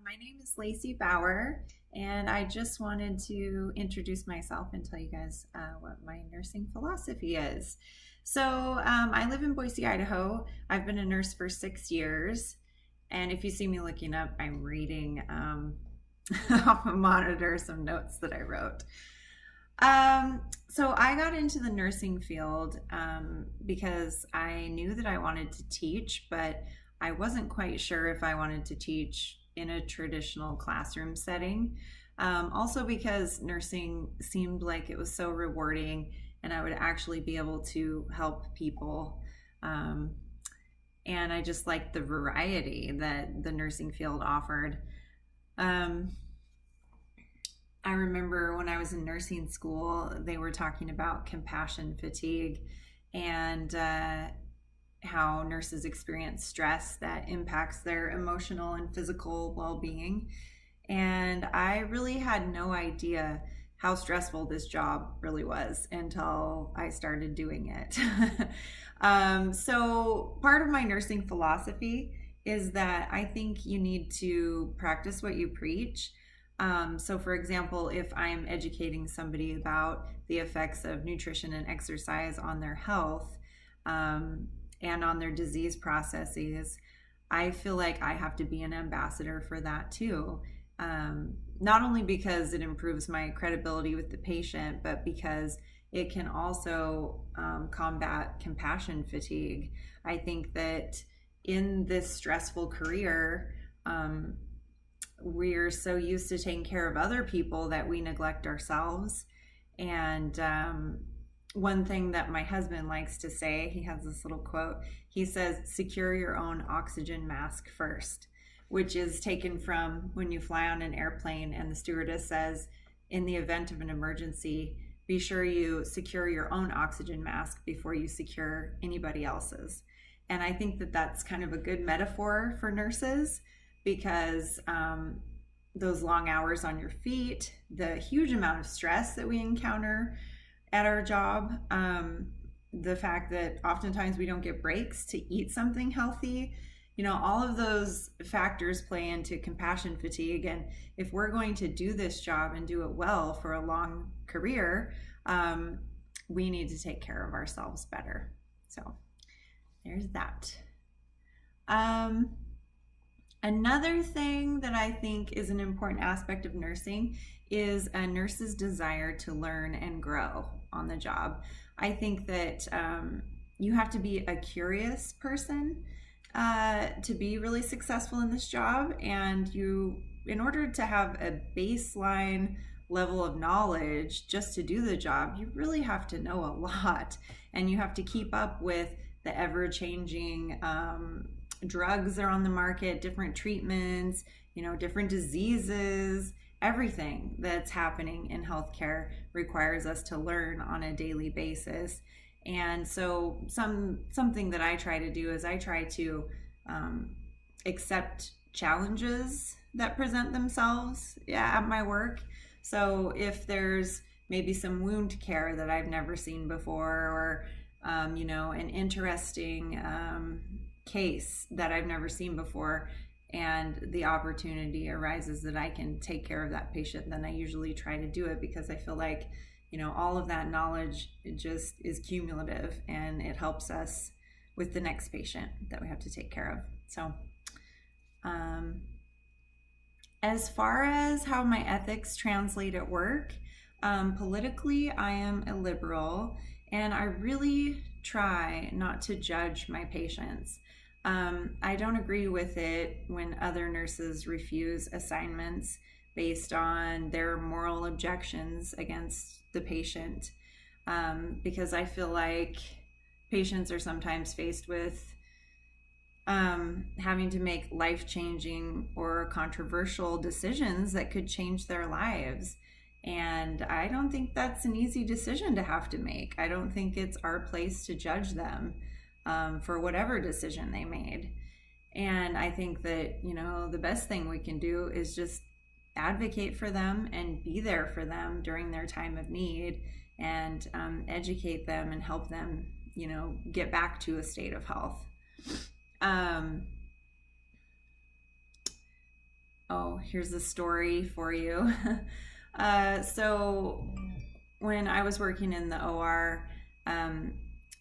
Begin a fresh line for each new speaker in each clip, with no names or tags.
My name is Lacey Bauer, and I just wanted to introduce myself and tell you guys what my nursing philosophy is. I live in Boise, Idaho. I've been a nurse for 6 years, and if you see me looking up, I'm reading off a monitor some notes that I wrote. So I got into the nursing field because I knew that I wanted to teach, but I wasn't quite sure if I wanted to teach in a traditional classroom setting. Also because nursing seemed like it was so rewarding and I would actually be able to help people. And I just liked the variety that the nursing field offered. I remember when I was in nursing school, they were talking about compassion fatigue and how nurses experience stress that impacts their emotional and physical well-being. And I really had no idea how stressful this job really was until I started doing it. So part of my nursing philosophy is that I think you need to practice what you preach. So for example, if I'm educating somebody about the effects of nutrition and exercise on their health, and on their disease processes, I feel like I have to be an ambassador for that too. Not only because it improves my credibility with the patient, but because it can also combat compassion fatigue. I think that in this stressful career, we're so used to taking care of other people that we neglect ourselves. And one thing that my husband likes to say, he has this little quote, he says, secure your own oxygen mask first, which is taken from when you fly on an airplane and the stewardess says, in the event of an emergency, be sure you secure your own oxygen mask before you secure anybody else's. And I think that that's kind of a good metaphor for nurses because those long hours on your feet, the huge amount of stress that we encounter at our job, the fact that oftentimes we don't get breaks to eat something healthy, all of those factors play into compassion fatigue. And if we're going to do this job and do it well for a long career, we need to take care of ourselves better. So there's that. Another thing that I think is an important aspect of nursing is a nurse's desire to learn and grow on the job. I think that you have to be a curious person to be really successful in this job, and in order to have a baseline level of knowledge just to do the job, you really have to know a lot, and you have to keep up with the ever-changing drugs that are on the market, different treatments, different diseases. Everything that's happening in healthcare requires us to learn on a daily basis. And so something that I try to do is I try to accept challenges that present themselves at my work. So if there's maybe some wound care that I've never seen before, or an interesting case that I've never seen before, and the opportunity arises that I can take care of that patient, then I usually try to do it because I feel like, all of that knowledge, it just is cumulative and it helps us with the next patient that we have to take care of. So, as far as how my ethics translate at work, politically, I am a liberal and I really try not to judge my patients. I don't agree with it when other nurses refuse assignments based on their moral objections against the patient, because I feel like patients are sometimes faced with having to make life-changing or controversial decisions that could change their lives. And I don't think that's an easy decision to have to make. I don't think it's our place to judge them for whatever decision they made. And I think that, the best thing we can do is just advocate for them and be there for them during their time of need and educate them and help them, get back to a state of health. here's the story for you. So when I was working in the OR,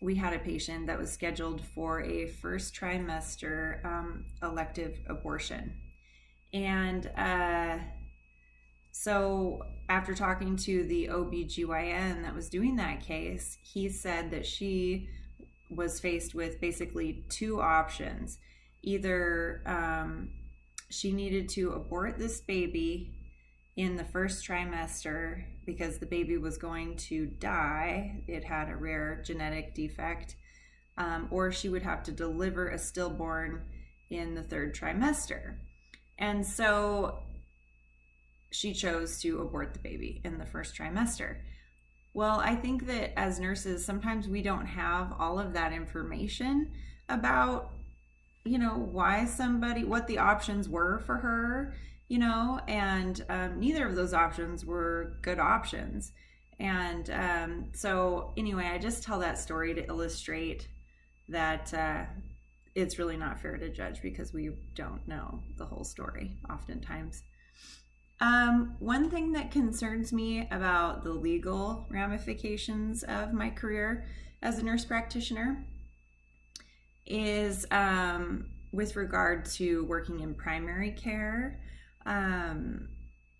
we had a patient that was scheduled for a first trimester elective abortion. And so after talking to the OBGYN that was doing that case, he said that she was faced with basically two options. Either she needed to abort this baby in the first trimester because the baby was going to die. It had a rare genetic defect. Or she would have to deliver a stillborn in the third trimester. And so she chose to abort the baby in the first trimester. Well, I think that as nurses, sometimes we don't have all of that information about, why somebody, what the options were for her, and neither of those options were good options. And so anyway, I just tell that story to illustrate that it's really not fair to judge because we don't know the whole story oftentimes. One thing that concerns me about the legal ramifications of my career as a nurse practitioner is with regard to working in primary care.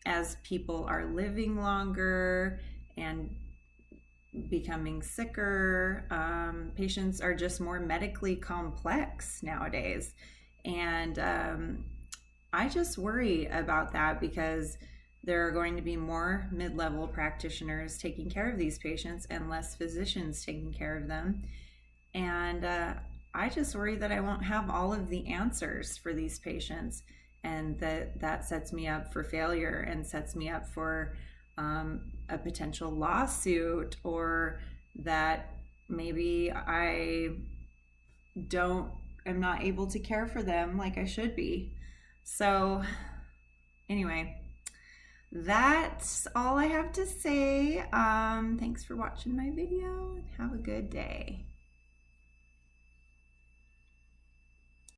As people are living longer and becoming sicker, patients are just more medically complex nowadays. And I just worry about that because there are going to be more mid-level practitioners taking care of these patients and less physicians taking care of them. And I just worry that I won't have all of the answers for these patients, and that sets me up for failure and sets me up for a potential lawsuit, or that maybe I am not able to care for them like I should be. So anyway, that's all I have to say. Thanks for watching my video. Have a good day.